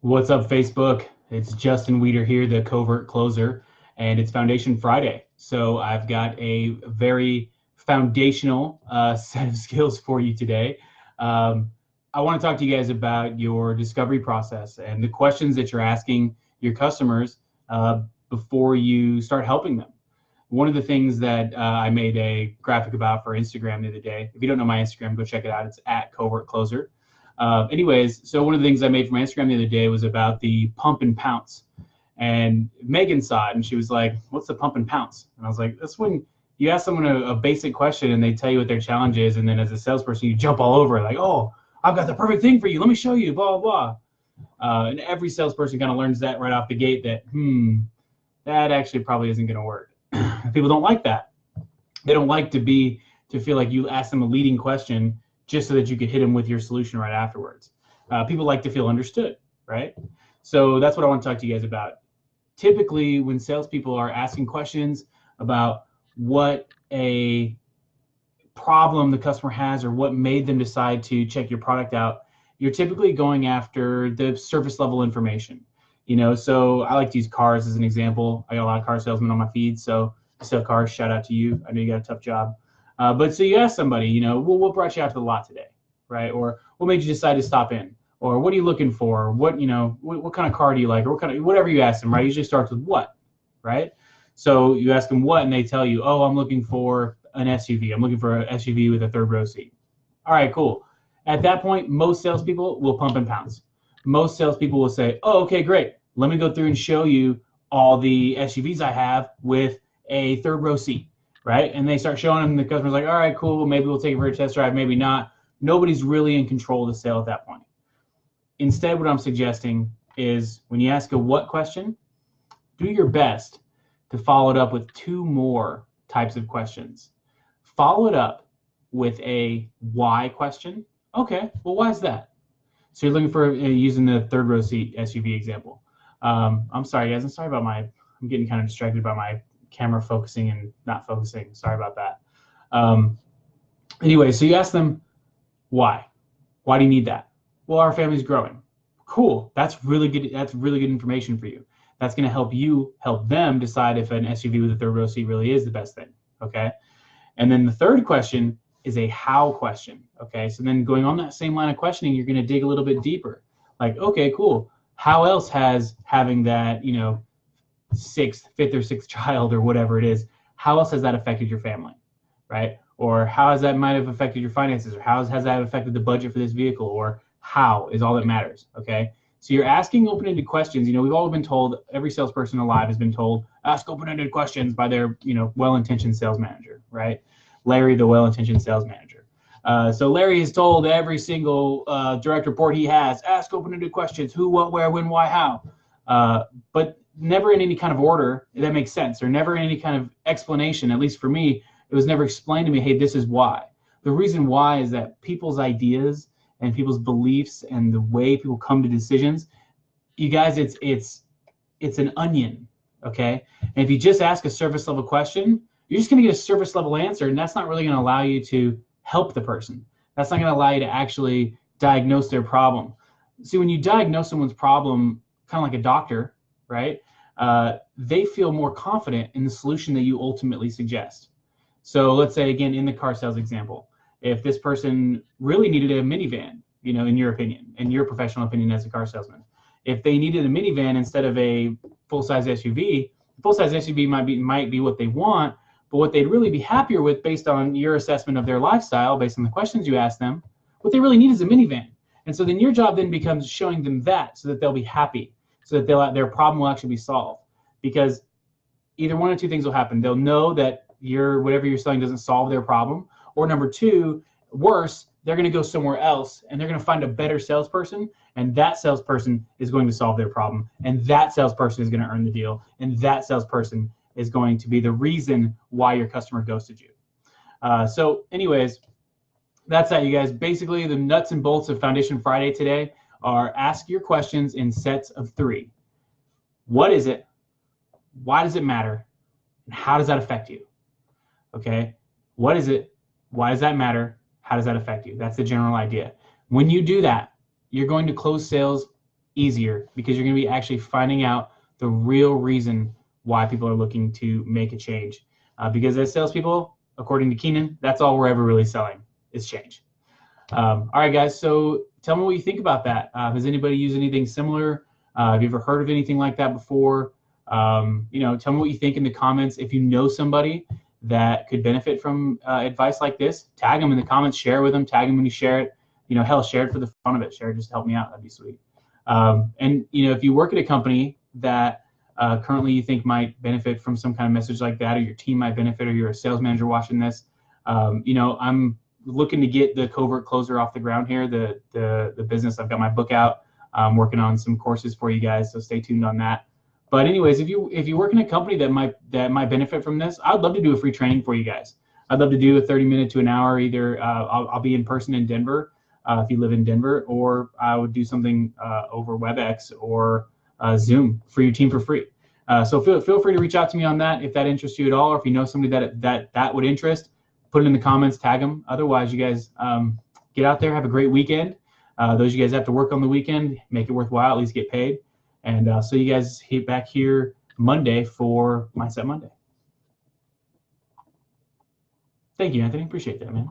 What's up, Facebook? It's Justin Weeder here, the Covert Closer, and it's Foundation Friday. So I've got a very foundational set of skills for you today. Um, I want to talk to you guys about your discovery process and the questions that you're asking your customers before you start helping them. One of the things that I made a graphic about for Instagram the other day. If you don't know my Instagram, go check it out. It's at Covert Closer. Anyways, so one of the things I made for my Instagram the other day was about the pump and pounce. And Megan saw it and she was like, "What's the pump and pounce?" And I was like, that's when you ask someone a basic question and they tell you what their challenge is. And then as a salesperson, you jump all over it like, "Oh, I've got the perfect thing for you. Let me show you, blah, blah, blah." And every salesperson kind of learns that right off the gate that, that actually probably isn't going to work. People don't like that. They don't like to feel like you ask them a leading question just so that you could hit them with your solution right afterwards. People like to feel understood, right? So that's what I want to talk to you guys about. Typically, when salespeople are asking questions about what a problem the customer has or what made them decide to check your product out, you're typically going after the surface level information. So I like to use cars as an example. I got a lot of car salesmen on my feed, so I sell cars. Shout out to you. I know you got a tough job. But so you ask somebody, well, what brought you out to the lot today, right? Or what made you decide to stop in? Or what are you looking for? What kind of car do you like? Or whatever you ask them, right? Usually starts with what, right? So you ask them what, and they tell you, "Oh, I'm looking for an SUV. I'm looking for an SUV with a third row seat." All right, cool. At that point, most salespeople will pump and pounce. Most salespeople will say, "Oh, okay, great. Let me go through and show you all the SUVs I have with a third row seat." Right? And they start showing them, the customer's like, "All right, cool. Maybe we'll take it for a test drive, maybe not." Nobody's really in control of the sale at that point. Instead, what I'm suggesting is when you ask a what question, do your best to follow it up with two more types of questions. Follow it up with a why question. Okay, well, why is that? So you're looking for using the third row seat SUV example. I'm sorry, guys. I'm getting kind of distracted by my camera focusing and not focusing. Sorry about that. Anyway, so you ask them why. Why do you need that? Well, our family's growing. Cool. That's really good. That's really good information for you. That's going to help you help them decide if an SUV with a third row seat really is the best thing. Okay. And then the third question is a how question. Okay. So then going on that same line of questioning, you're going to dig a little bit deeper. Like, okay, cool. How else has having that, fifth or sixth child or whatever it is, how else has that affected your family, right? Or how has that might have affected your finances, or how has that affected the budget for this vehicle, or how is all that matters, okay? So you're asking open-ended questions. We've all been told, every salesperson alive has been told, ask open-ended questions by their, well-intentioned sales manager, right? Larry, the well-intentioned sales manager. So Larry has told every single direct report he has, ask open-ended questions, who, what, where, when, why, how. But never in any kind of order that makes sense, or never in any kind of explanation. At least for me, it was never explained to me, hey, this is why. The reason why is that people's ideas and people's beliefs and the way people come to decisions, you guys, it's an onion, okay? And if you just ask a surface level question, you're just going to get a surface level answer, and that's not really going to allow you to help the person. That's not going to allow you to actually diagnose their problem. See, when you diagnose someone's problem, kind of like a doctor, right? They feel more confident in the solution that you ultimately suggest. So let's say, again, in the car sales example, if this person really needed a minivan, in your opinion, in your professional opinion as a car salesman, if they needed a minivan instead of a full-size SUV, full-size SUV might be what they want, but what they'd really be happier with based on your assessment of their lifestyle, based on the questions you ask them, what they really need is a minivan. And so then your job then becomes showing them that so that they'll be happy, so that their problem will actually be solved. Because either one or two things will happen. They'll know that whatever you're selling doesn't solve their problem, or number two, worse, they're going to go somewhere else and they're going to find a better salesperson, and that salesperson is going to solve their problem, and that salesperson is going to earn the deal, and that salesperson is going to be the reason why your customer ghosted you. So anyways, that's that, you guys. Basically, the nuts and bolts of Foundation Friday today are ask your questions in sets of 3. What is it? Why does it matter? And how does that affect you? Okay, what is it? Why does that matter? How does that affect you? That's the general idea. When you do that, you're going to close sales easier because you're going to be actually finding out the real reason why people are looking to make a change. Because as salespeople, according to Keenan, that's all we're ever really selling is change. All right, guys. So tell me what you think about that. Has anybody used anything similar? Have you ever heard of anything like that before? You know, tell me what you think in the comments. If you know somebody that could benefit from advice like this, tag them in the comments, share with them, tag them when you share it. You know, hell, share it for the fun of it. Share it just to help me out. That'd be sweet. And, you know, if you work at a company that currently you think might benefit from some kind of message like that, or your team might benefit, or you're a sales manager watching this, you know, I'm looking to get the Covert Closer off the ground here, the business. I've got my book out. I'm working on some courses for you guys, so stay tuned on that. But anyways, if you work in a company that might benefit from this, I'd love to do a free training for you guys. I'd love to do a 30-minute to an hour. Either I'll be in person in Denver if you live in Denver, or I would do something over WebEx or Zoom for your team for free. So feel free to reach out to me on that if that interests you at all, or if you know somebody that would interest, put it in the comments, tag them. Otherwise, you guys get out there, have a great weekend. Those of you guys have to work on the weekend, make it worthwhile, at least get paid. And so you guys hit back here Monday for Mindset Monday. Thank you, Anthony. Appreciate that, man.